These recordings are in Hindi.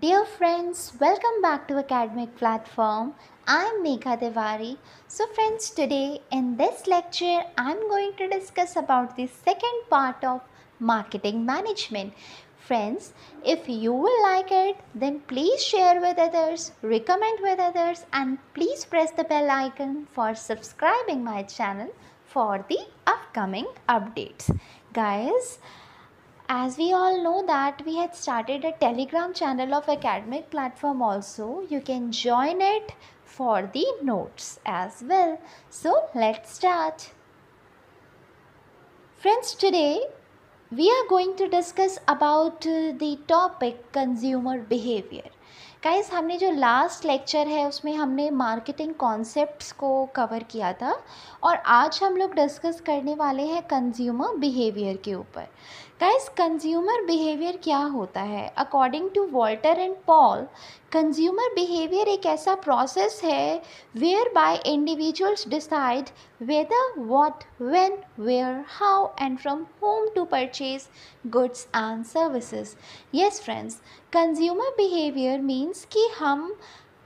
Dear friends, welcome back to Academic Platform. I'm Megha Devari. So friends, today in this lecture, I'm going to discuss about the second part of marketing management. Friends, if you will like it, then please share with others, recommend with others, and please press the bell icon for subscribing my channel for the upcoming updates. Guys, as we all know that we had started a telegram channel of academic platform also. You can join it for the notes as well. So let's start. Friends, today we are going to discuss about the topic consumer behavior. Guys, हमने जो लास्ट लेक्चर है उसमें हमने मार्केटिंग कॉन्सेप्ट्स को कवर किया था और आज हम लोग डिस्कस करने वाले हैं कंज्यूमर बिहेवियर के ऊपर. गाइस, कंज्यूमर बिहेवियर क्या होता है? According to Walter and Paul, consumer behaviour एक ऐसा प्रोसेस है whereby individuals decide whether, what, when, where, how and from whom to purchase goods and services. Yes friends, consumer behavior means कि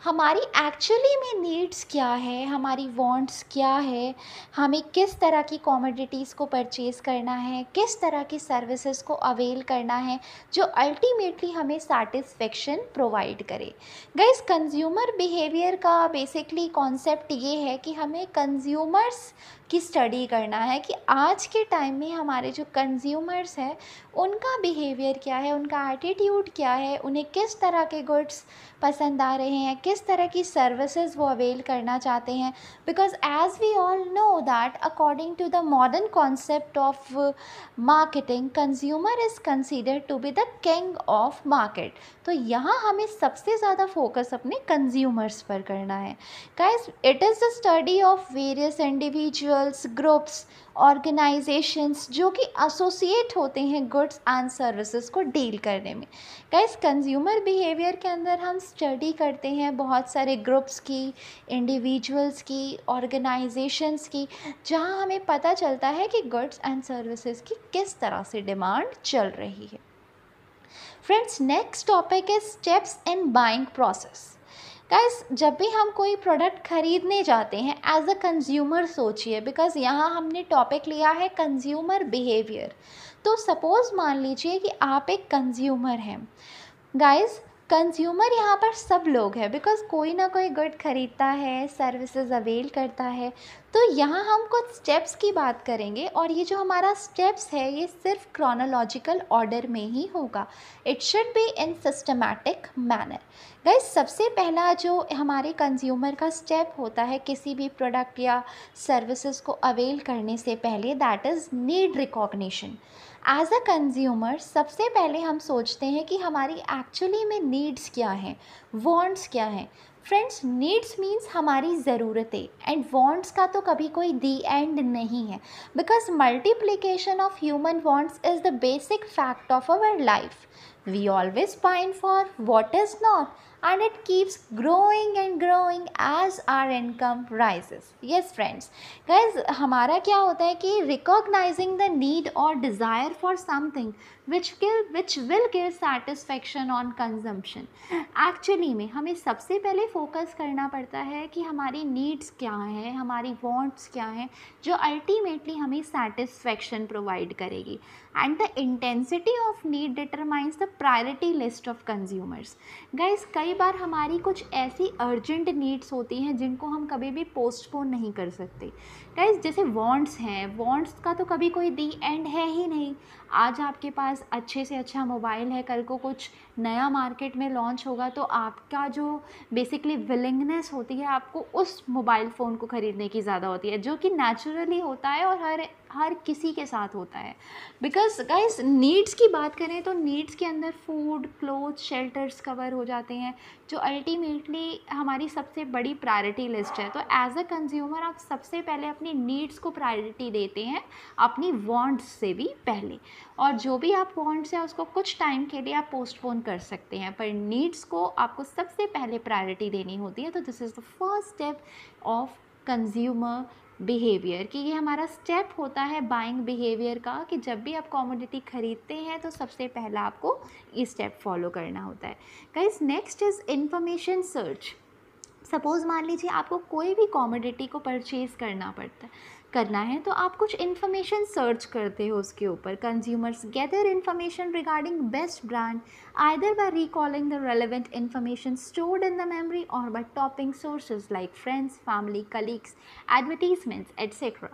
हमारी एक्चुअली में नीड्स क्या है, हमारी वांट्स क्या है, हमें किस तरह की कॉमोडिटीज़ को परचेज़ करना है, किस तरह की सर्विसेज को अवेल करना है जो अल्टीमेटली हमें सेटिस्फेक्शन प्रोवाइड करे. गाइस, कंज्यूमर बिहेवियर का बेसिकली कॉन्सेप्ट ये है कि हमें कंज्यूमर्स की स्टडी करना है कि आज के टाइम में हमारे जो कंज्यूमर्स हैं उनका बिहेवियर क्या है, उनका एटीट्यूड क्या है, उन्हें किस तरह के गुड्स पसंद आ रहे हैं, किस तरह की सर्विसेज वो अवेल करना चाहते हैं. Because as we all know that according to the modern concept of marketing, consumer is considered to be the king of market. तो यहाँ हमें सबसे ज़्यादा फोकस अपने कंज्यूमर्स पर करना है. Guys, it is the study of various individuals, groups, organisations जो कि एसोसिएट होते हैं गुड्स एंड सर्विसेज को डील करने में. गाइस, कंज्यूमर बिहेवियर के अंदर हम स्टडी करते हैं बहुत सारे ग्रुप्स की, इंडिविजुअल्स की, ऑर्गेनाइजेशंस की, जहां हमें पता चलता है कि गुड्स एंड सर्विसेज की किस तरह से डिमांड चल रही है. Friends, next topic is steps in buying process. Guys, जब भी हम कोई प्रोडक्ट खरीदने जाते हैं एज अ कंज्यूमर सोचिए, बिकॉज यहाँ हमने टॉपिक लिया है कंज्यूमर बिहेवियर. तो सपोज़ मान लीजिए कि आप एक कंज्यूमर हैं. गाइस, कंज्यूमर यहाँ पर सब लोग हैं बिकॉज कोई ना कोई गुड खरीदता है, सर्विसेज अवेल करता है. तो यहाँ हम कुछ स्टेप्स की बात करेंगे और ये जो हमारा स्टेप्स है ये सिर्फ क्रोनोलॉजिकल ऑर्डर में ही होगा. It should be in systematic manner. Guys, सबसे पहला जो हमारे कंज्यूमर का स्टेप होता है किसी भी प्रोडक्ट या सर्विसेज को अवेल करने से पहले, that is need recognition. As a consumer सबसे पहले हम सोचते हैं कि हमारी एक्चुअली में नीड्स क्या हैं, वांट्स क्या हैं. फ्रेंड्स, नीड्स मीन्स हमारी ज़रूरतें एंड वांट्स का तो कभी कोई दी एंड नहीं है because multiplication of human wants is the basic fact of our life. We always pine for what is not, and it keeps growing and growing as our income rises. Yes friends, guys, हमारा क्या होता है कि recognizing the need or desire for something which will give satisfaction on consumption. Actually में हमें सबसे पहले फोकस करना पड़ता है कि हमारी नीड्स क्या हैं, हमारी वांट्स क्या हैं जो अल्टीमेटली हमें सेटिस्फैक्शन प्रोवाइड करेगी. And the intensity of need determines the priority list of consumers. Guys, कई बार हमारी कुछ ऐसी अर्जेंट नीड्स होती हैं जिनको हम कभी भी पोस्टपोन नहीं कर सकते. गाइस, जैसे वांट्स हैं, वांट्स का तो कभी कोई दी एंड है ही नहीं. आज आपके पास अच्छे से अच्छा मोबाइल है, कल को कुछ नया मार्केट में लॉन्च होगा तो आपका जो बेसिकली विलिंगनेस होती है आपको उस मोबाइल फ़ोन को ख़रीदने की ज़्यादा होती है, जो कि नेचुरली होता है और हर किसी के साथ होता है. बिकॉज गाइस, नीड्स की बात करें तो नीड्स के अंदर फूड, क्लोथ, शेल्टर्स कवर हो जाते हैं जो अल्टीमेटली हमारी सबसे बड़ी प्रायोरिटी लिस्ट है. तो एज अ कंज्यूमर आप सबसे पहले अपनी नीड्स को प्रायोरिटी देते हैं अपनी वांट्स से भी पहले, और जो भी आप वांट्स हैं उसको कुछ टाइम के लिए आप पोस्टपोन कर सकते हैं, पर नीड्स को आपको सबसे पहले प्रायोरिटी देनी होती है. तो this is the first step of consumer behaviour, कि ये हमारा स्टेप होता है बाइंग बिहेवियर का, कि जब भी आप कॉमोडिटी खरीदते हैं तो सबसे पहला आपको ये स्टेप फॉलो करना होता है। Guys next is information search. Suppose मान लीजिए आपको कोई भी कॉमोडिटी को परचेज़ करना है तो आप कुछ इन्फॉर्मेशन सर्च करते हो उसके ऊपर। Consumers gather information regarding best brand either by recalling the relevant information stored in the memory और by tapping sources like friends, family, colleagues, advertisements etcetera.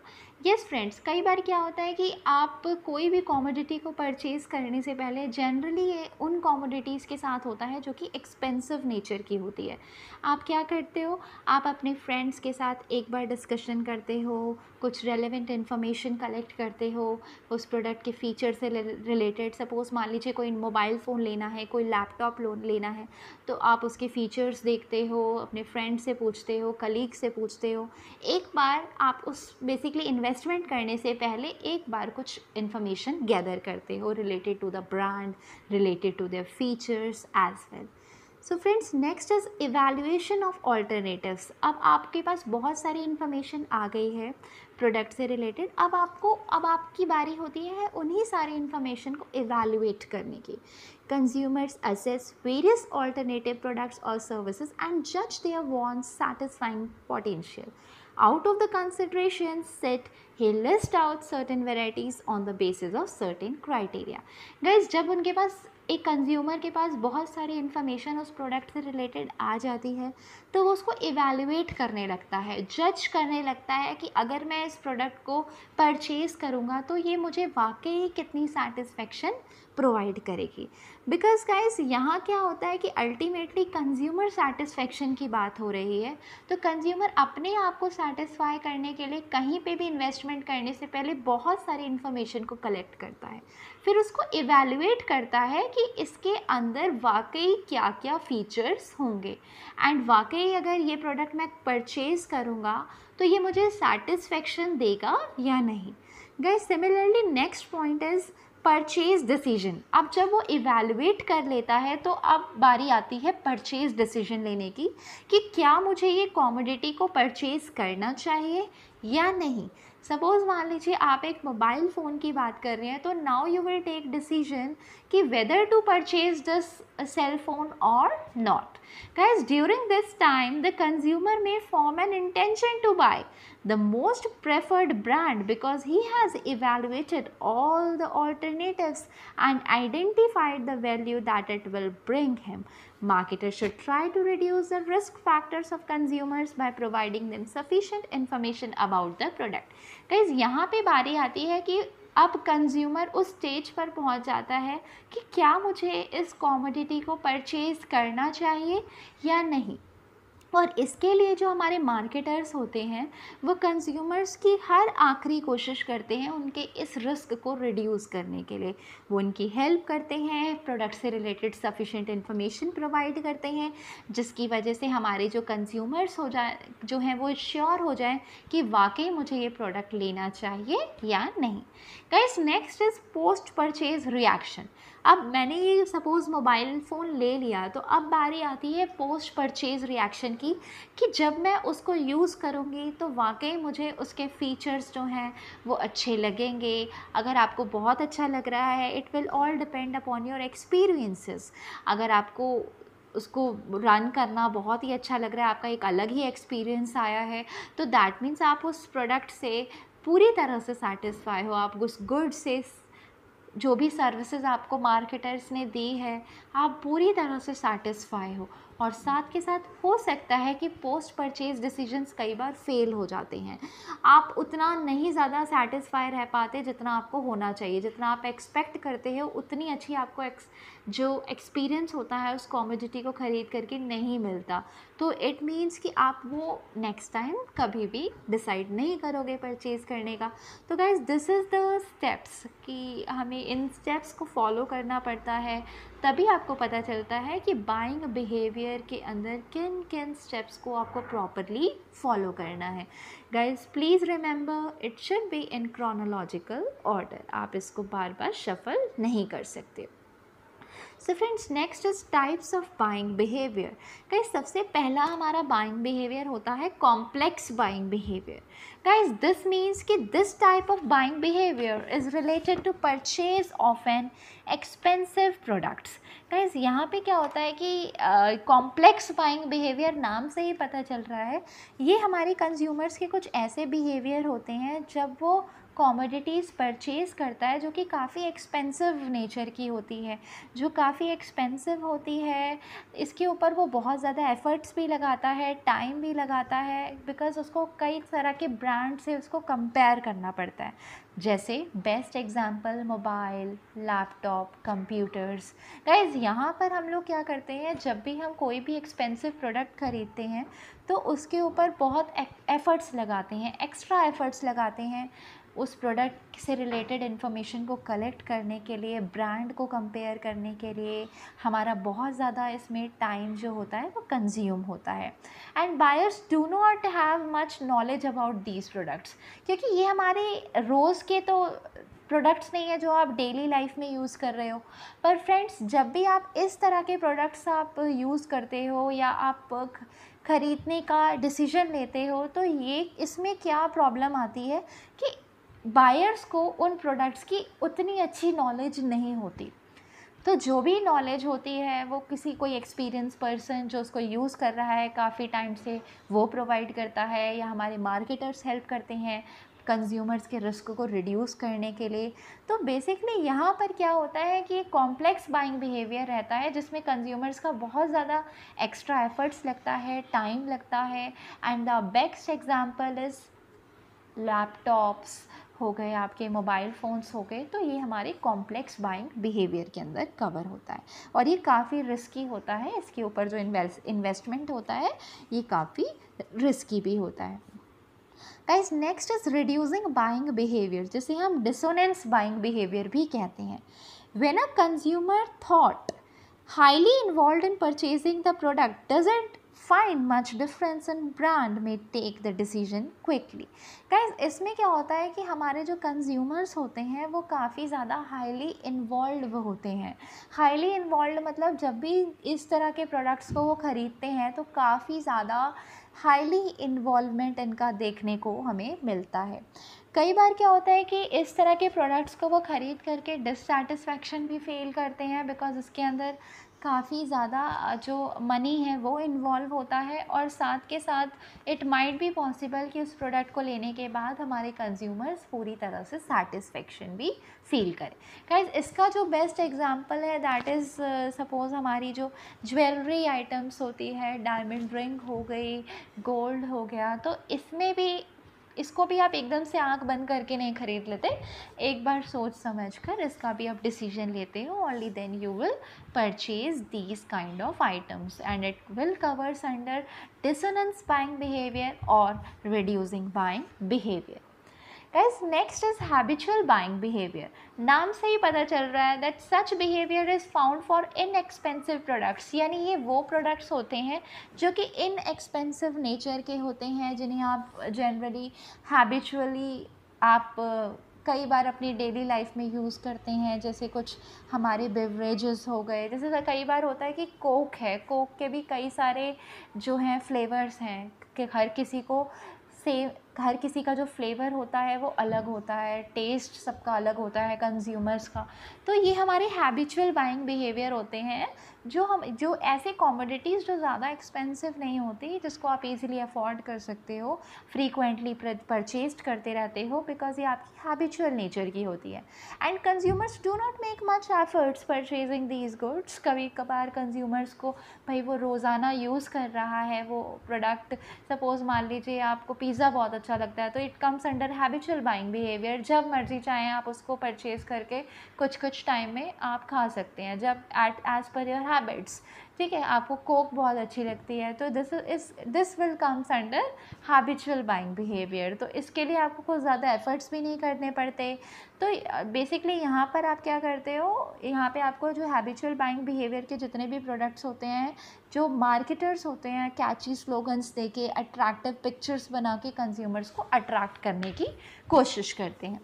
Yes friends, कई बार क्या होता है कि आप कोई भी कॉमोडिटी को परचेज़ करने से पहले जनरली ये उन कॉमोडिटीज़ के साथ होता है जो कि एक्सपेंसिव नेचर की होती है। आप क्या करते हो, आप अपने फ्रेंड्स के साथ एक बार डिस्कशन करते हो, कुछ रेलेवेंट इन्फॉर्मेशन कलेक्ट करते हो उस प्रोडक्ट के फीचर से रिलेटेड। सपोज़ मान लीजिए कोई मोबाइल फ़ोन लेना है, कोई लैपटॉप लोन लेना है, तो आप उसके फीचर्स देखते हो, अपने फ्रेंड से पूछते हो, कलीग से पूछते हो। एक बार आप उस बेसिकली इन्वेस्टमेंट करने से पहले एक बार कुछ इन्फॉर्मेशन गैदर करते हो related to the brand, related to their features as well. So friends next is evaluation of alternatives. अब आपके पास बहुत सारी इन्फॉर्मेशन आ गई है प्रोडक्ट से रिलेटेड, अब आपकी बारी होती है उन्हीं सारी इन्फॉर्मेशन को इवैल्यूएट करने की। Consumers assess various alternative products और सर्विसेज एंड जज their wants satisfying potential. Out of the considerations set, he list out certain varieties on the basis of certain criteria. Guys, जब उनके पास एक कंज्यूमर के पास बहुत सारी इन्फॉर्मेशन उस प्रोडक्ट से रिलेटेड आ जाती है तो वो उसको इवैल्यूएट करने लगता है, जज करने लगता है कि अगर मैं इस प्रोडक्ट को परचेज़ करूँगा तो ये मुझे वाकई कितनी सेटिस्फेक्शन प्रोवाइड करेगी। बिकॉज गाइस यहाँ क्या होता है कि अल्टीमेटली कंज्यूमर सेटिस्फेक्शन की बात हो रही है, तो कंज्यूमर अपने आप को सेटिस्फाई करने के लिए कहीं पे भी इन्वेस्टमेंट करने से पहले बहुत सारी इन्फॉर्मेशन को कलेक्ट करता है, फिर उसको इवैल्यूएट करता है कि इसके अंदर वाकई क्या क्या फीचर्स होंगे एंड वाकई अगर ये प्रोडक्ट मैं परचेज़ करूँगा तो ये मुझे सेटिस्फेक्शन देगा या नहीं। Guys similarly next point is purchase decision. अब जब वो इवैल्यूएट कर लेता है तो अब बारी आती है परचेज़ डिसीजन लेने की कि क्या मुझे ये कॉमोडिटी को परचेज़ करना चाहिए या नहीं। सपोज़ मान लीजिए आप एक मोबाइल फ़ोन की बात कर रहे हैं, तो now you will take decision कि whether to purchase this cell phone और not. Guys, during this time, the consumer may form an intention to buy the most preferred brand because he has evaluated all the alternatives and identified the value that it will bring him. Marketers should try to reduce the risk factors of consumers by providing them sufficient information about the product. Guys, यहाँ पे बारी आती है कि अब कंज्यूमर उस स्टेज पर पहुंच जाता है कि क्या मुझे इस कॉमोडिटी को परचेज़ करना चाहिए या नहीं। और इसके लिए जो हमारे मार्केटर्स होते हैं वो कंज्यूमर्स की हर आखिरी कोशिश करते हैं उनके इस रिस्क को रिड्यूस करने के लिए। वो उनकी हेल्प करते हैं, प्रोडक्ट से रिलेटेड सफिशिएंट इन्फॉर्मेशन प्रोवाइड करते हैं, जिसकी वजह से हमारे जो कंज्यूमर्स जो हैं वो श्योर हो जाएं कि वाकई मुझे ये प्रोडक्ट लेना चाहिए या नहीं। Guys next is post purchase reaction. अब मैंने ये सपोज़ मोबाइल फ़ोन ले लिया तो अब बारी आती है पोस्ट परचेज़ रिएक्शन की कि जब मैं उसको यूज़ करूँगी तो वाकई मुझे उसके फ़ीचर्स जो हैं वो अच्छे लगेंगे। अगर आपको बहुत अच्छा लग रहा है, it will all depend upon your experiences. अगर आपको उसको रन करना बहुत ही अच्छा लग रहा है, आपका एक अलग ही एक्सपीरियंस आया है, तो दैट मीन्स आप उस प्रोडक्ट से पूरी तरह से सेटिस्फाई हो, आप उस गुड से जो भी सर्विसेज आपको मार्केटर्स ने दी है आप पूरी तरह से सेटिस्फाई हो। और साथ के साथ हो सकता है कि पोस्ट परचेज डिसीजंस कई बार फेल हो जाते हैं, आप उतना नहीं ज़्यादा सेटिस्फाई रह पाते जितना आपको होना चाहिए, जितना आप एक्सपेक्ट करते हो उतनी अच्छी आपको जो एक्सपीरियंस होता है उस कॉमोडिटी को ख़रीद करके नहीं मिलता। तो इट मीन्स कि आप वो नेक्स्ट टाइम कभी भी डिसाइड नहीं करोगे परचेज़ करने का। तो guys this is the steps कि हमें इन स्टेप्स को फॉलो करना पड़ता है, तभी आपको पता चलता है कि बाइंग बिहेवियर के अंदर किन किन स्टेप्स को आपको प्रॉपरली फॉलो करना है। Guys please remember it should be in chronological order, आप इसको बार बार शफल नहीं कर सकते। So friends, next is types of buying behaviour. Guys, सबसे पहला हमारा बाइंग बिहेवियर होता है complex buying behaviour. Guys, this means कि this type of buying behaviour is related to purchase of an expensive products. Guys, यहाँ पे क्या होता है कि कॉम्प्लेक्स बाइंग बिहेवियर नाम से ही पता चल रहा है, ये हमारे कंज्यूमर्स के कुछ ऐसे बिहेवियर होते हैं जब वो कॉमोडिटीज़ परचेज़ करता है जो कि काफ़ी एक्सपेंसिव नेचर की होती है, जो काफ़ी एक्सपेंसिव होती है। इसके ऊपर वो बहुत ज़्यादा एफ़र्ट्स भी लगाता है, टाइम भी लगाता है, बिकॉज़ उसको कई तरह के ब्रांड से उसको कंपेयर करना पड़ता है। जैसे best example mobile, laptop, computers. Guys, यहाँ पर हम लोग क्या करते हैं, जब भी हम कोई भी एक्सपेंसिव प्रोडक्ट ख़रीदते हैं तो उसके ऊपर बहुत एफ़र्ट्स लगाते हैं, एक्स्ट्रा एफ़र्ट्स लगाते हैं उस प्रोडक्ट से रिलेटेड इन्फॉर्मेशन को कलेक्ट करने के लिए, ब्रांड को कंपेयर करने के लिए हमारा बहुत ज़्यादा इसमें टाइम जो होता है वो कंज्यूम होता है। And buyers do not have much knowledge about these products, क्योंकि ये हमारे रोज़ के तो प्रोडक्ट्स नहीं है जो आप डेली लाइफ में यूज़ कर रहे हो। पर फ्रेंड्स, जब भी आप इस तरह के प्रोडक्ट्स आप यूज़ करते हो या आप ख़रीदने का डिसीजन लेते हो, तो ये इसमें क्या प्रॉब्लम आती है कि बायर्स को उन प्रोडक्ट्स की उतनी अच्छी नॉलेज नहीं होती। तो जो भी नॉलेज होती है वो किसी कोई एक्सपीरियंस पर्सन जो उसको यूज़ कर रहा है काफ़ी टाइम से, वो प्रोवाइड करता है, या हमारे मार्केटर्स हेल्प करते हैं कंज्यूमर्स के रिस्क को रिड्यूस करने के लिए। तो बेसिकली यहाँ पर क्या होता है कि कॉम्प्लेक्स बाइंग बिहेवियर रहता है जिसमें कंज्यूमर्स का बहुत ज़्यादा एक्स्ट्रा एफर्ट्स लगता है, टाइम लगता है। And the best example is laptops हो गए, आपके मोबाइल फ़ोन्स हो गए। तो ये हमारे कॉम्प्लेक्स बाइंग बिहेवियर के अंदर कवर होता है और ये काफ़ी रिस्की होता है। इसके ऊपर जो इन्वेस्टमेंट होता है ये काफ़ी रिस्की भी होता है। Guys, next is reducing buying behaviour, जिसे हम डिसोनेंस बाइंग बिहेवियर भी कहते हैं। When a consumer thought highly involved in purchasing the product doesn't find much difference in brand may take the decision quickly। guys, इसमें क्या होता है कि हमारे जो कंज्यूमर्स होते हैं वो काफ़ी ज़्यादा हाईली इन्वॉल्व होते हैं। हाईली इन्वॉल्व मतलब जब भी इस तरह के प्रोडक्ट्स को वो ख़रीदते हैं तो काफ़ी ज़्यादा हाईली इन्वॉल्वमेंट इनका देखने को हमें मिलता है। कई बार क्या होता है कि इस तरह के प्रोडक्ट्स को वो ख़रीद करके डिससैटिस्फैक्शन भी फील करते हैं, बिकॉज़ इसके अंदर काफ़ी ज़्यादा जो मनी है वो इन्वॉल्व होता है, और साथ के साथ इट माइट बी पॉसिबल कि उस प्रोडक्ट को लेने के बाद हमारे कंज्यूमर्स पूरी तरह से सैटिस्फैक्शन भी फील करें। गाइस, इसका जो बेस्ट एग्जांपल है दैट इज़ सपोज़ हमारी जो ज्वेलरी आइटम्स होती है, डायमंड रिंग हो गई, गोल्ड हो गया, तो इसमें भी इसको भी आप एकदम से आंख बंद करके नहीं ख़रीद लेते, एक बार सोच समझ कर इसका भी आप डिसीजन लेते हो, only then you will purchase these kind of items and it will covers under dissonance buying behaviour और reducing buying behaviour. Guys, next is habitual buying behaviour. नाम से ही पता चल रहा है that such behaviour is found for inexpensive products, यानी ये वो प्रोडक्ट्स होते हैं जो कि इनएक्सपेंसिव नेचर के होते हैं, जिन्हें आप जनरली हैबिचुअली आप कई बार अपनी डेली लाइफ में यूज़ करते हैं। जैसे कुछ हमारे बेवरेजेस हो गए, जैसे कई बार होता है कि कोक है, कोक के भी कई सारे जो हैं फ्लेवर्स हैं कि हर किसी का जो फ्लेवर होता है वो अलग होता है, टेस्ट सबका अलग होता है कंज्यूमर्स का। तो ये हमारे हैबिचुअल बाइंग बिहेवियर होते हैं जो ऐसे कॉमोडिटीज़ जो ज़्यादा एक्सपेंसिव नहीं होती, जिसको आप इजीली अफोर्ड कर सकते हो, फ्रीक्वेंटली परचेज करते रहते हो, बिकॉज ये आपकी हैबिचुअल नेचर की होती है। And consumers do not make much efforts purchasing these goods. कभी कभार कंज्यूमर्स को भाई वो रोज़ाना यूज़ कर रहा है वो प्रोडक्ट, सपोज़ मान लीजिए आपको पिज़्ज़ा बहुत अच्छा लगता है तो it comes under habitual buying behaviour. जब मर्जी चाहें आप उसको परचेज़ करके कुछ टाइम में आप खा सकते हैं, जब एज पर योर हैबिट्स। ठीक है, आपको कोक बहुत अच्छी लगती है तो this will comes under habitual buying behaviour. तो इसके लिए आपको कुछ ज़्यादा एफर्ट्स भी नहीं करने पड़ते। तो बेसिकली यहाँ पर आप क्या करते हो, यहाँ पे आपको जो हैबिचुअल बाइंग बिहेवियर के जितने भी प्रोडक्ट्स होते हैं, जो मार्केटर्स होते हैं कैची स्लोगन्स दे के, अट्रैक्टिव पिक्चर्स बना के कंज्यूमर्स को अट्रैक्ट करने की कोशिश करते हैं।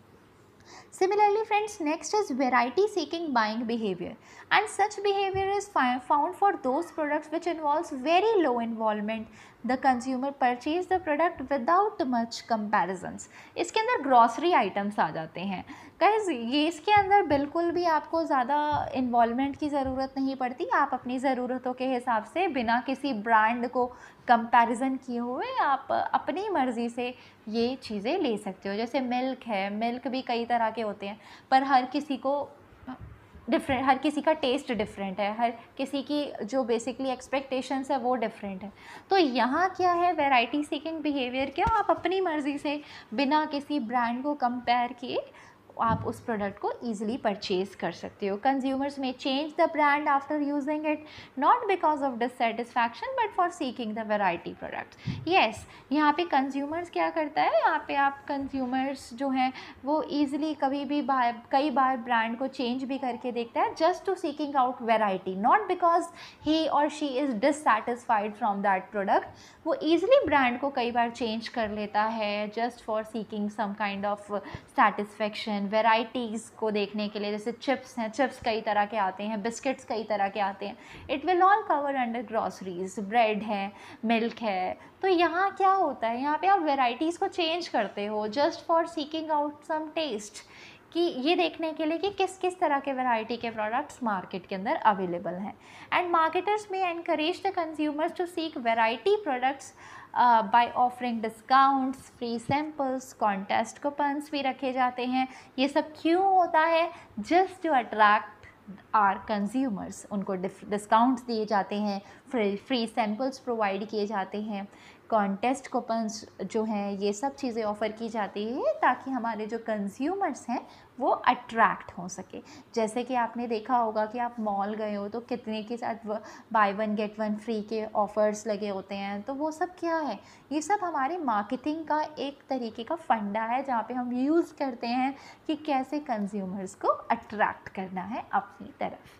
Similarly, friends, next is variety seeking buying behavior, and such behavior is found for those products which involves very low involvement. The consumer purchase the product without much comparisons. इसके अंदर ग्रॉसरी आइटम्स आ जाते हैं गाइस, ये इसके अंदर बिल्कुल भी आपको ज़्यादा इन्वॉल्वमेंट की ज़रूरत नहीं पड़ती। आप अपनी ज़रूरतों के हिसाब से बिना किसी ब्रांड को कंपैरिजन किए हुए आप अपनी मर्ज़ी से ये चीज़ें ले सकते हो। जैसे मिल्क है, मिल्क भी कई तरह के होते हैं, पर हर किसी को हर किसी का टेस्ट डिफरेंट है, हर किसी की जो बेसिकली एक्सपेक्टेशंस है वो डिफरेंट है। तो यहाँ क्या है, वैरायटी सीकिंग बिहेवियर, क्या आप अपनी मर्ज़ी से बिना किसी ब्रांड को कंपेयर किए आप उस प्रोडक्ट को ईजिली परचेज कर सकते हो। कंज्यूमर्स में change the brand after using it, not because of dissatisfaction but for seeking the variety products. Yes, यहाँ पे कंज्यूमर्स क्या करता है, यहाँ पे आप कंज्यूमर्स जो हैं वो ईजिली कभी भी कई बार ब्रांड को चेंज भी करके देखता है just to seeking out variety, not because he और she is dissatisfied from that product. वो ईजिली ब्रांड को कई बार चेंज कर लेता है just for seeking some kind of satisfaction. Varieties को देखने के लिए, जैसे चिप्स हैं, चिप्स कई तरह के आते हैं, बिस्किट्स कई तरह के आते हैं, it will all cover under groceries. Bread है, मिल्क है, तो यहाँ क्या होता है, यहाँ पे आप वैराइटीज़ को चेंज करते हो just for seeking out some taste, कि ये देखने के लिए कि किस किस तरह के वैरायटी के प्रोडक्ट्स मार्केट के अंदर अवेलेबल हैं। And marketers may encourage the consumers to seek variety products by offering discounts, free samples, contest coupons भी रखे जाते हैं। ये सब क्यों होता है, just to attract our consumers. उनको डिस्काउंट्स दिए जाते हैं, फ्री सैम्पल्स प्रोवाइड किए जाते हैं, कॉन्टेस्ट कूपन्स जो हैं, ये सब चीज़ें ऑफ़र की जाती है ताकि हमारे जो कंज्यूमर्स हैं वो अट्रैक्ट हो सके। जैसे कि आपने देखा होगा कि आप मॉल गए हो तो कितने के साथ by one get one free के ऑफ़र्स लगे होते हैं, तो वो सब क्या है, ये सब हमारे मार्केटिंग का एक तरीके का फंडा है जहाँ पे हम यूज़ करते हैं कि कैसे कंज्यूमर्स को अट्रैक्ट करना है अपनी तरफ।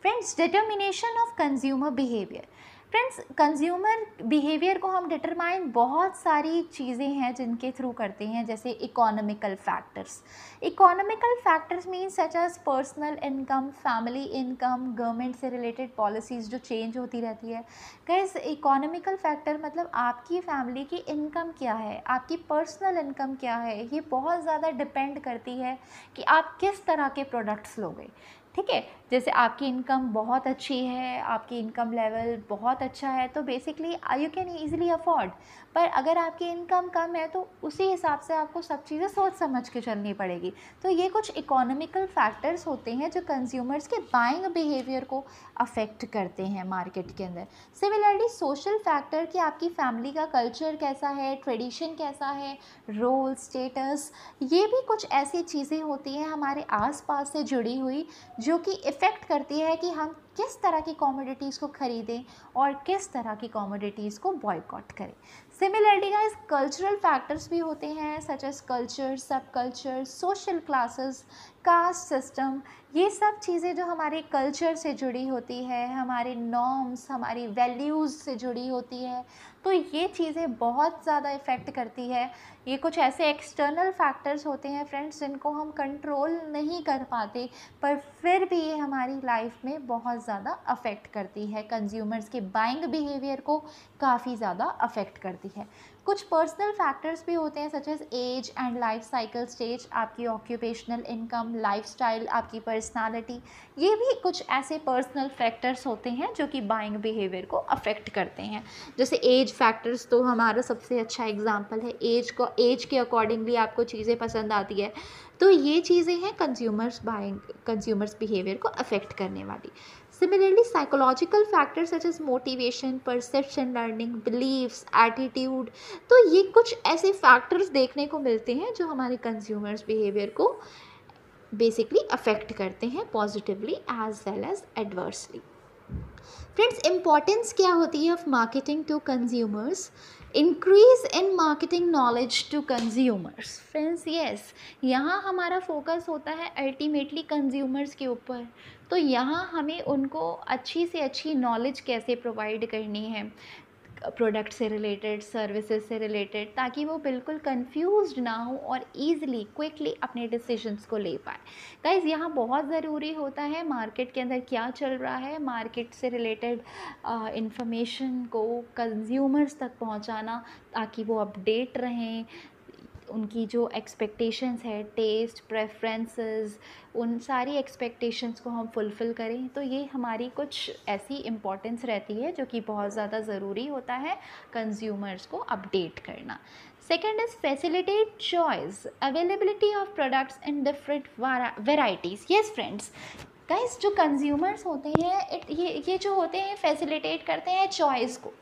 Friends, determination of consumer behaviour. Friends, consumer behaviour को हम डिटरमाइन बहुत सारी चीज़ें हैं जिनके थ्रू करते हैं, जैसे economical factors. Economical factors mean such as personal income, family income, government से रिलेटेड पॉलिसीज़ जो चेंज होती रहती है। गाइस, इकोनॉमिकल फैक्टर मतलब आपकी फैमिली की इनकम क्या है, आपकी पर्सनल इनकम क्या है, ये बहुत ज़्यादा डिपेंड करती है कि आप किस तरह के प्रोडक्ट्स लोगे। ठीक है, जैसे आपकी इनकम बहुत अच्छी है, आपकी इनकम लेवल बहुत अच्छा है, तो basically you can easily afford. पर अगर आपकी इनकम कम है तो उसी हिसाब से आपको सब चीज़ें सोच समझ के चलनी पड़ेगी। तो ये कुछ इकोनॉमिकल फैक्टर्स होते हैं जो कंज्यूमर्स के बाइंग बिहेवियर को अफेक्ट करते हैं मार्केट के अंदर। सिमिलरली सोशल फैक्टर, कि आपकी फैमिली का कल्चर कैसा है, ट्रेडिशन कैसा है, रोल, स्टेटस, ये भी कुछ ऐसी चीज़ें होती हैं हमारे आसपास से जुड़ी हुई जो कि इफ़ेक्ट करती है कि हम किस तरह की कमोडिटीज़ को ख़रीदें और किस तरह की कमोडिटीज़ को बॉयकॉट करें। सिमिलरली गाइस, कल्चरल फैक्टर्स भी होते हैं सच एज कल्चर, सब culture, social classes, caste system, ये सब चीज़ें जो हमारे कल्चर से जुड़ी होती है, हमारे नॉर्म्स, हमारी वैल्यूज़ से जुड़ी होती है, तो ये चीज़ें बहुत ज़्यादा इफ़ेक्ट करती है। ये कुछ ऐसे एक्सटर्नल फैक्टर्स होते हैं फ्रेंड्स जिनको हम कंट्रोल नहीं कर पाते, पर फिर भी ये हमारी लाइफ में बहुत ज़्यादा अफेक्ट करती है, कंज्यूमर्स के बाइंग बिहेवियर को काफ़ी ज़्यादा अफेक्ट करती है। कुछ पर्सनल फैक्टर्स भी होते हैं such as age and life cycle stage, आपकी ऑक्यूपेशनल इनकम, लाइफस्टाइल, आपकी पर्सनालिटी, ये भी कुछ ऐसे पर्सनल फैक्टर्स होते हैं जो कि बाइंग बिहेवियर को अफेक्ट करते हैं। जैसे एज फैक्टर्स तो हमारा सबसे अच्छा एग्जांपल है, एज के अकॉर्डिंगली आपको चीज़ें पसंद आती है, तो ये चीज़ें हैं कंज्यूमर्स बिहेवियर को अफेक्ट करने वाली। Similarly, psychological factors such as motivation, perception, learning, beliefs, attitude, तो ये कुछ ऐसे फैक्टर्स देखने को मिलते हैं जो हमारे कंज्यूमर्स बिहेवियर को बेसिकली अफेक्ट करते हैं positively as well as adversely. Friends, importance क्या होती है of marketing to consumers? Increase in marketing knowledge to consumers. Friends, yes, यहाँ हमारा फोकस होता है अल्टीमेटली कंज्यूमर्स के ऊपर, तो यहाँ हमें उनको अच्छी से अच्छी नॉलेज कैसे प्रोवाइड करनी है, प्रोडक्ट से रिलेटेड, सर्विसेज से रिलेटेड, ताकि वो बिल्कुल कंफ्यूज्ड ना हो और ईज़िली क्विकली अपने डिसीजंस को ले पाए। गाइज़ यहाँ बहुत ज़रूरी होता है मार्केट के अंदर क्या चल रहा है, मार्केट से रिलेटेड इंफॉर्मेशन को कंज्यूमर्स तक पहुंचाना, ताकि वो अपडेट रहें, उनकी जो एक्सपेक्टेशंस है, टेस्ट, प्रेफरेंसेस, उन सारी एक्सपेक्टेशंस को हम फुलफ़िल करें। तो ये हमारी कुछ ऐसी इम्पोर्टेंस रहती है जो कि बहुत ज़्यादा ज़रूरी होता है कंज्यूमर्स को अपडेट करना। Second is facilitate choice, availability of products in different varieties. Yes friends, guys जो कंज्यूमर्स होते हैं ये जो होते हैं फैसिलिटेट करते हैं चॉइस को।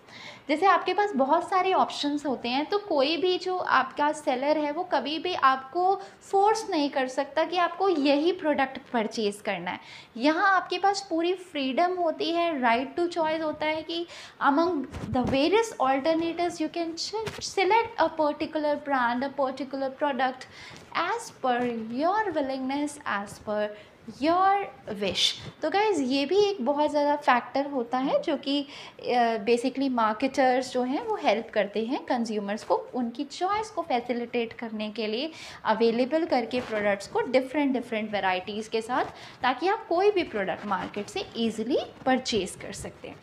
जैसे आपके पास बहुत सारे ऑप्शंस होते हैं, तो कोई भी जो आपका सेलर है वो कभी भी आपको फोर्स नहीं कर सकता कि आपको यही प्रोडक्ट परचेज़ करना है। यहाँ आपके पास पूरी फ्रीडम होती है, राइट टू चॉइस होता है कि among the various alternatives you can select a particular brand, a particular product as per your willingness, as per your wish. तो गाइज़ ये भी एक बहुत ज़्यादा फैक्टर होता है जो कि बेसिकली मार्केटर्स जो हैं वो हेल्प करते हैं कंज्यूमर्स को उनकी चॉइस को फैसिलिटेट करने के लिए, अवेलेबल करके प्रोडक्ट्स को डिफरेंट वैरायटीज़ के साथ, ताकि आप कोई भी प्रोडक्ट मार्केट से ईजिली परचेज़ कर सकते हैं।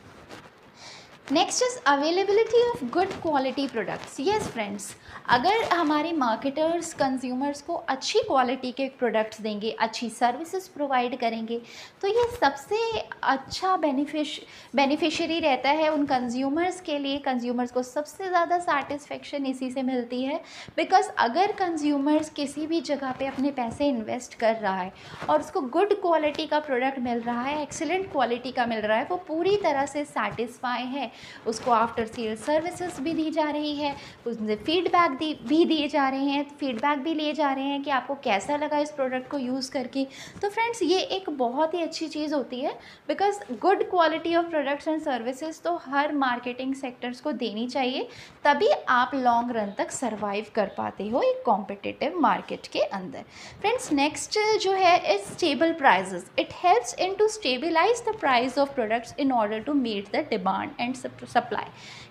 Next is availability of good quality products. Yes friends, अगर हमारे मार्केटर्स कंज्यूमर्स को अच्छी क्वालिटी के प्रोडक्ट्स देंगे, अच्छी सर्विसेज प्रोवाइड करेंगे, तो ये सबसे अच्छा बेनिफिशियरी रहता है उन कंज्यूमर्स के लिए। कंज्यूमर्स को सबसे ज़्यादा सेटिस्फेक्शन इसी से मिलती है, बिकॉज अगर कंज्यूमर्स किसी भी जगह पे अपने पैसे इन्वेस्ट कर रहा है और उसको गुड क्वालिटी का प्रोडक्ट मिल रहा है, एक्सीलेंट क्वालिटी का मिल रहा है, वो पूरी तरह से सेटिस्फाई है, उसको आफ्टर सेल सर्विसेज भी दी जा रही है, उससे फीडबैक भी दिए जा रहे हैं, फीडबैक भी लिए जा रहे हैं कि आपको कैसा लगा इस प्रोडक्ट को यूज़ करके। तो फ्रेंड्स ये एक बहुत ही अच्छी चीज़ होती है, because good quality of products and services तो हर मार्केटिंग सेक्टर्स को देनी चाहिए, तभी आप लॉन्ग रन तक सर्वाइव कर पाते हो एक कॉम्पिटिटिव मार्केट के अंदर। फ्रेंड्स नेक्स्ट जो है is stable prices. It helps in to stabilize the price of products in order to meet the demand and supply.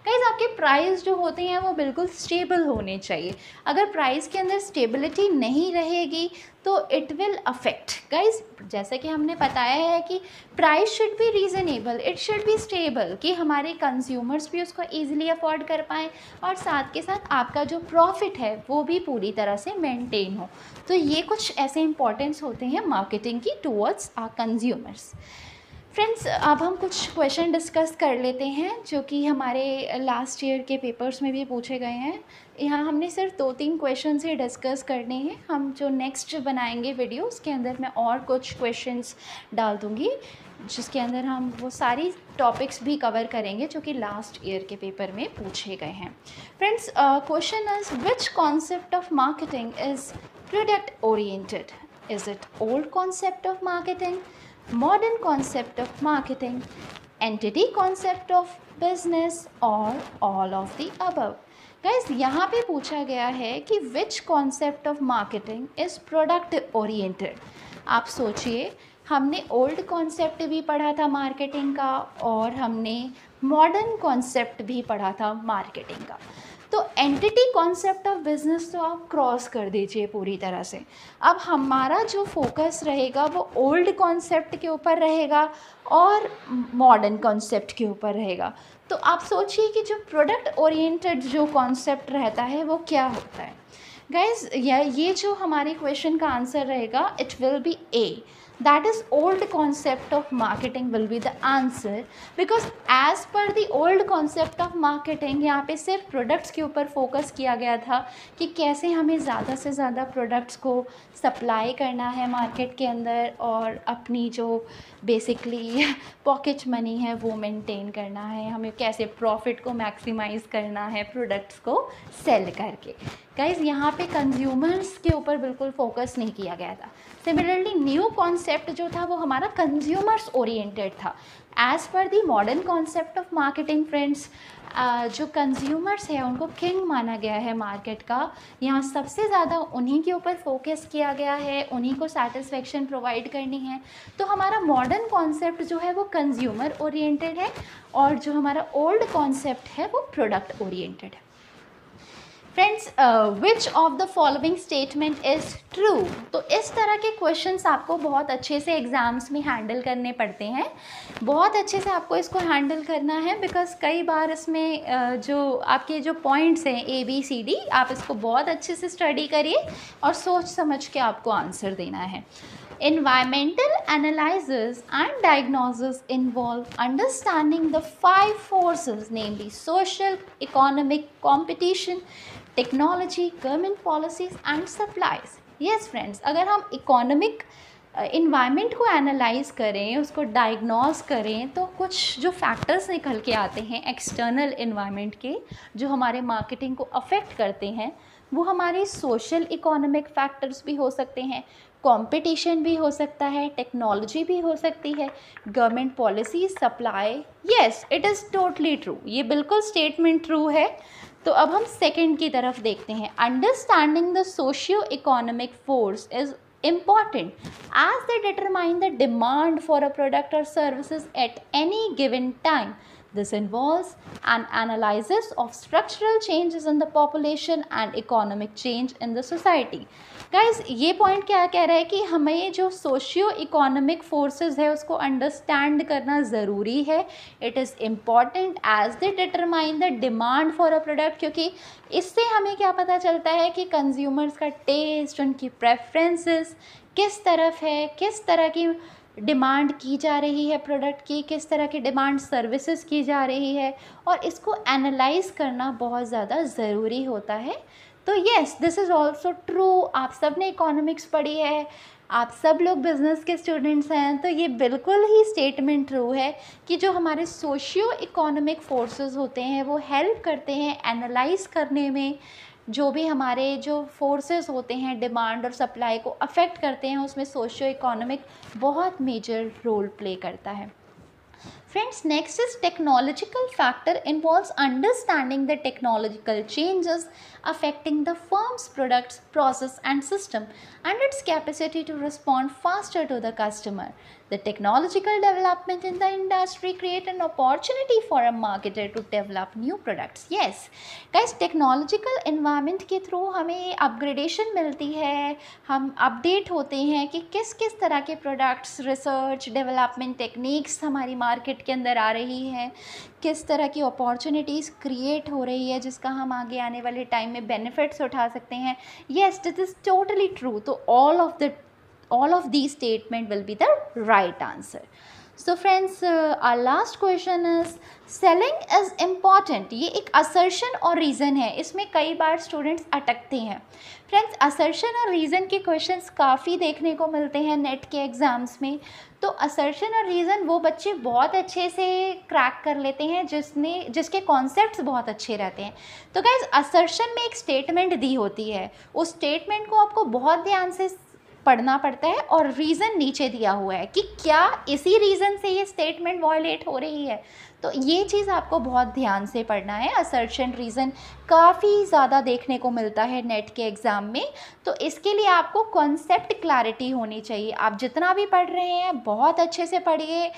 Guys आपके प्राइस जो होते हैं वो बिल्कुल स्टेबल होने चाहिए। अगर प्राइस के अंदर स्टेबिलिटी नहीं रहेगी तो इट विल अफेक्ट। गाइज जैसा कि हमने बताया है कि price should be reasonable, it should be stable, कि हमारे कंज्यूमर्स भी उसको ईजिली अफोर्ड कर पाएँ और साथ के साथ आपका जो प्रॉफिट है वो भी पूरी तरह से मेंटेन हो। तो ये कुछ ऐसे इंपॉर्टेंस होते हैं मार्केटिंग की टूवर्ड्स आवर कंज्यूमर्स। फ्रेंड्स अब हम कुछ क्वेश्चन डिस्कस कर लेते हैं जो कि हमारे लास्ट ईयर के पेपर्स में भी पूछे गए हैं। यहाँ हमने सिर्फ 2-3 क्वेश्चन ही डिस्कस करने हैं। हम जो नेक्स्ट बनाएंगे वीडियो उसके अंदर मैं और कुछ क्वेश्चंस डाल दूँगी, जिसके अंदर हम वो सारी टॉपिक्स भी कवर करेंगे जो कि लास्ट ईयर के पेपर में पूछे गए हैं। Friends question is which concept of marketing is product oriented? Is it old concept of marketing, modern concept of marketing, entity concept of business, or all of the above? Guys यहाँ पे पूछा गया है कि which concept of marketing is product oriented। आप सोचिए, हमने ओल्ड कॉन्सेप्ट भी पढ़ा था मार्केटिंग का और हमने मॉडर्न कॉन्सेप्ट भी पढ़ा था मार्केटिंग का। तो एंटिटी कॉन्सेप्ट ऑफ बिजनेस तो आप क्रॉस कर दीजिए पूरी तरह से। अब हमारा जो फोकस रहेगा वो ओल्ड कॉन्सेप्ट के ऊपर रहेगा और मॉडर्न कॉन्सेप्ट के ऊपर रहेगा। तो आप सोचिए कि जो प्रोडक्ट ओरिएंटेड जो कॉन्सेप्ट रहता है वो क्या होता है। गाइज ये जो हमारे क्वेश्चन का आंसर रहेगा, it will be A, that is old concept of marketing will be the answer, because as per the old concept of marketing यहाँ पे सिर्फ प्रोडक्ट्स के ऊपर फोकस किया गया था कि कैसे हमें ज़्यादा से ज़्यादा प्रोडक्ट्स को सप्लाई करना है मार्केट के अंदर और अपनी जो बेसिकली पॉकेट मनी है वो मेंटेन करना है, हमें कैसे प्रॉफिट को मैक्सिमाइज़ करना है प्रोडक्ट्स को सेल करके। गाइज यहाँ पे कंज्यूमर्स के ऊपर बिल्कुल फोकस नहीं किया गया था। सिमिलरली न्यू कॉन्सेप्ट जो था वो हमारा कंज्यूमर्स ओरिएंटेड था। As per the modern concept of marketing friends, जो कंज्यूमर्स है उनको किंग माना गया है मार्केट का। यहाँ सबसे ज़्यादा उन्हीं के ऊपर फोकस किया गया है, उन्हीं को सेटिस्फेक्शन प्रोवाइड करनी है। तो हमारा मॉडर्न कॉन्सेप्ट जो है वो कंज्यूमर ओरिएंटेड है और जो हमारा ओल्ड कॉन्सेप्ट है वो प्रोडक्ट ओरिएंटेड है। Friends, which of the following statement is true? तो इस तरह के क्वेश्चंस आपको बहुत अच्छे से एग्ज़ाम्स में हैंडल करने पड़ते हैं। बहुत अच्छे से आपको इसको हैंडल करना है बिकॉज कई बार इसमें जो आपके जो पॉइंट्स हैं ABCD, आप इसको बहुत अच्छे से स्टडी करिए और सोच समझ के आपको आंसर देना है। Environmental analysis and diagnosis involve understanding the 5 forces, namely social, economic, competition, technology, government policies and supplies. Yes friends, अगर हम economic इन्वायरमेंट को एनालाइज करें, उसको डायग्नोज करें, तो कुछ जो फैक्टर्स निकल के आते हैं एक्सटर्नल इन्वायरमेंट के जो हमारे मार्केटिंग को अफेक्ट करते हैं, वो हमारे सोशल इकोनॉमिक फैक्टर्स भी हो सकते हैं, कंपटीशन भी हो सकता है, टेक्नोलॉजी भी हो सकती है, government policy, supply. Yes, it is totally true, ये बिल्कुल स्टेटमेंट ट्रू है। तो अब हम सेकंड की तरफ देखते हैं। Understanding the socio economic force is important as they determine the demand for a product or services at any given time. This involves an analysis of structural changes in the population and economic change in the society. Guys, ये पॉइंट क्या कह रहा है कि हमें जो सोशियो इकोनॉमिक फोर्सेस है उसको अंडरस्टैंड करना ज़रूरी है। It is important as they determine the demand for a product, क्योंकि इससे हमें क्या पता चलता है कि कंज्यूमर्स का टेस्ट, उनकी प्रेफरेंसेस किस तरफ है, किस तरह की डिमांड की जा रही है प्रोडक्ट की, किस तरह की डिमांड सर्विसेज की जा रही है, और इसको एनालाइज करना बहुत ज़्यादा ज़रूरी होता है। तो yes, this is also true. आप सब ने इकोनॉमिक्स पढ़ी है, आप सब लोग बिज़नेस के स्टूडेंट्स हैं, तो ये बिल्कुल ही स्टेटमेंट ट्रू है कि जो हमारे सोशियो इकोनॉमिक फोर्सेस होते हैं वो हेल्प करते हैं एनालाइज करने में। जो भी हमारे जो फोर्सेस होते हैं डिमांड और सप्लाई को अफेक्ट करते हैं, उसमें सोशियो इकोनॉमिक बहुत मेजर रोल प्ले करता है। Friends, next is technological factor involves understanding the technological changes affecting the firm's products, process and system and its capacity to respond faster to the customer. The technological development in the industry create an opportunity for a marketer to develop new products. Yes, guys, technological environment के थ्रू हमें अपग्रेडेशन मिलती है, हम अपडेट होते हैं कि किस किस तरह के प्रोडक्ट्स, रिसर्च, डेवलपमेंट टेक्निक्स हमारी मार्केट के अंदर आ रही हैं, किस तरह की अपॉर्चुनिटीज़ क्रिएट हो रही है जिसका हम आगे आने वाले टाइम में बेनिफिट्स उठा सकते हैं। Yes, this is totally true. तो all of these statement will be the right answer. So friends, our last question is selling is important. ये एक assertion और reason है, इसमें कई बार students अटकते हैं। फ्रेंड्स, assertion और reason के questions काफ़ी देखने को मिलते हैं नेट के एग्ज़ाम्स में। तो assertion और reason वो बच्चे बहुत अच्छे से क्रैक कर लेते हैं जिसके कॉन्सेप्ट्स बहुत अच्छे रहते हैं। तो गाइज, assertion में एक स्टेटमेंट दी होती है, उस स्टेटमेंट को आपको बहुत ध्यान से पढ़ना पड़ता है और रीज़न नीचे दिया हुआ है कि क्या इसी रीज़न से ये स्टेटमेंट वायलेट हो रही है। तो ये चीज़ आपको बहुत ध्यान से पढ़ना है। असर्शन रीज़न काफ़ी ज़्यादा देखने को मिलता है नेट के एग्ज़ाम में, तो इसके लिए आपको कॉन्सेप्ट क्लैरिटी होनी चाहिए। आप जितना भी पढ़ रहे हैं बहुत अच्छे से पढ़िए,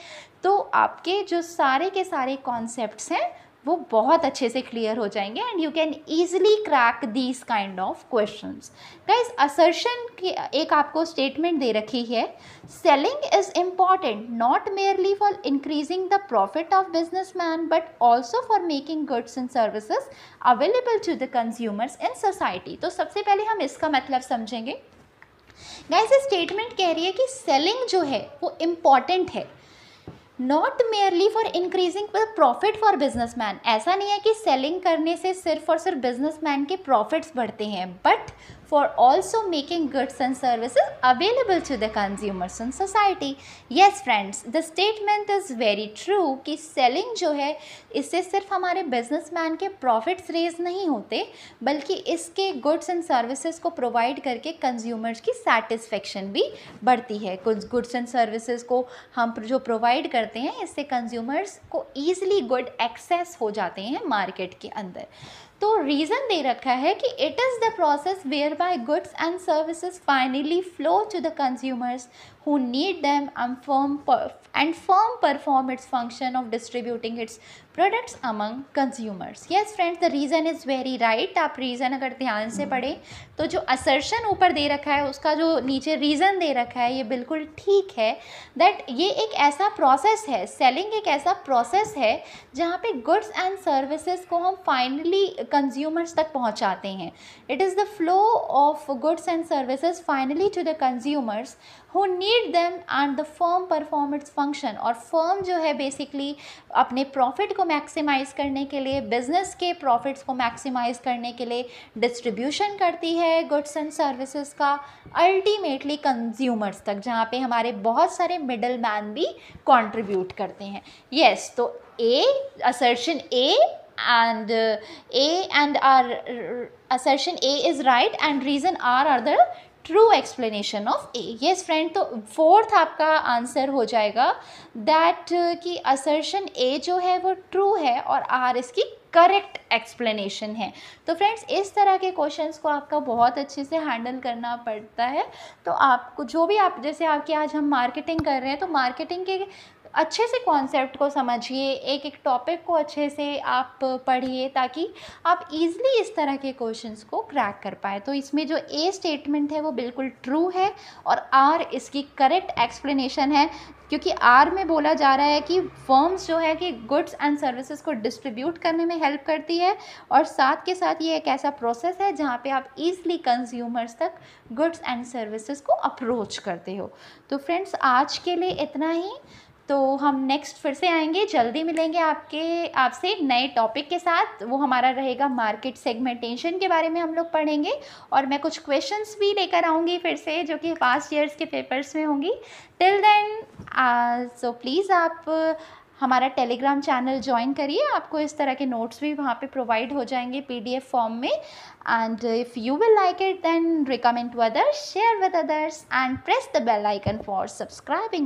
तो आपके जो सारे के सारे कॉन्सेप्ट्स हैं वो बहुत अच्छे से क्लियर हो जाएंगे and you can easily crack these kind of questions. Guys, assertion की एक आपको स्टेटमेंट दे रखी है, selling is important not merely for increasing the profit of businessman but also for making goods and services available to the consumers in society. तो सबसे पहले हम इसका मतलब समझेंगे। गाइस, ये स्टेटमेंट कह रही है कि सेलिंग जो है वो इम्पॉर्टेंट है, not merely for increasing profit for businessman. ऐसा नहीं है कि सेलिंग करने से सिर्फ और सिर्फ बिजनेसमैन के प्रॉफिट्स बढ़ते हैं, but for also making goods and services available to the consumers and society. Yes friends, the statement is very true कि selling जो है इससे सिर्फ हमारे बिजनेसमैन के प्रॉफिट्स रेज नहीं होते, बल्कि इसके गुड्स एंड सर्विसेज को प्रोवाइड करके कंज्यूमर्स की सेटिस्फेक्शन भी बढ़ती है। कुछ गुड्स एंड सर्विसेज को हम जो प्रोवाइड करते हैं इससे कंज्यूमर्स को ईजिली गुड एक्सेस हो जाते हैं मार्केट के अंदर। तो रीज़न दे रखा है कि it is the process whereby goods and services finally flow to the consumers who need them and firm perform its function of distributing its products among consumers. Yes friends, the reason is very right. आप रीज़न अगर ध्यान से पढ़ें तो जो असर्शन ऊपर दे रखा है उसका जो नीचे रीज़न दे रखा है ये बिल्कुल ठीक है, दैट ये एक ऐसा प्रोसेस है, सेलिंग एक ऐसा प्रोसेस है जहाँ पे गुड्स एंड सर्विसेज को हम फाइनली कंज्यूमर्स तक पहुँचाते हैं। It is the flow of goods and services finally to the consumers who need them and the firm perform its function। और फर्म जो है बेसिकली अपने प्रॉफिट को मैक्सिमाइज़ करने के लिए, बिजनेस के प्रॉफिट्स को मैक्सिमाइज़ करने के लिए डिस्ट्रीब्यूशन करती है गुड्स एंड सर्विसेज का अल्टीमेटली कंज्यूमर्स तक, जहाँ पे हमारे बहुत सारे मिडल मैन भी कंट्रीब्यूट करते हैं। यस, तो A assertion A and our assertion A is right and reason R are the true explanation of A. Yes friend, तो फोर्थ आपका आंसर हो जाएगा दैट कि असर्शन ए जो है वो ट्रू है और आर इसकी करेक्ट एक्सप्लेनेशन है। तो फ्रेंड्स, इस तरह के क्वेश्चंस को आपका बहुत अच्छे से हैंडल करना पड़ता है। तो आपको जो भी आप जैसे आपकी आज हम मार्केटिंग कर रहे हैं तो मार्केटिंग के अच्छे से कॉन्सेप्ट को समझिए, एक एक टॉपिक को अच्छे से आप पढ़िए ताकि आप इजीली इस तरह के क्वेश्चंस को क्रैक कर पाए। तो इसमें जो ए स्टेटमेंट है वो बिल्कुल ट्रू है और आर इसकी करेक्ट एक्सप्लेनेशन है, क्योंकि आर में बोला जा रहा है कि फर्म्स जो है कि गुड्स एंड सर्विसेज को डिस्ट्रीब्यूट करने में हेल्प करती है और साथ के साथ ये एक ऐसा प्रोसेस है जहाँ पे आप ईजिली कंज्यूमर्स तक गुड्स एंड सर्विसेज को अप्रोच करते हो। तो फ्रेंड्स, आज के लिए इतना ही। तो हम नेक्स्ट फिर से आएंगे, जल्दी मिलेंगे आपसे एक नए टॉपिक के साथ। वो हमारा रहेगा मार्केट सेगमेंटेशन के बारे में हम लोग पढ़ेंगे और मैं कुछ क्वेश्चंस भी लेकर आऊँगी फिर से जो कि पास्ट ईयर्स के पेपर्स में होंगी। टिल देन सो प्लीज़ आप हमारा टेलीग्राम चैनल ज्वाइन करिए, आपको इस तरह के नोट्स भी वहाँ पे प्रोवाइड हो जाएंगे PDF फॉर्म में। And if you will like it then recommend to others, share with others and press the bell icon for subscribing.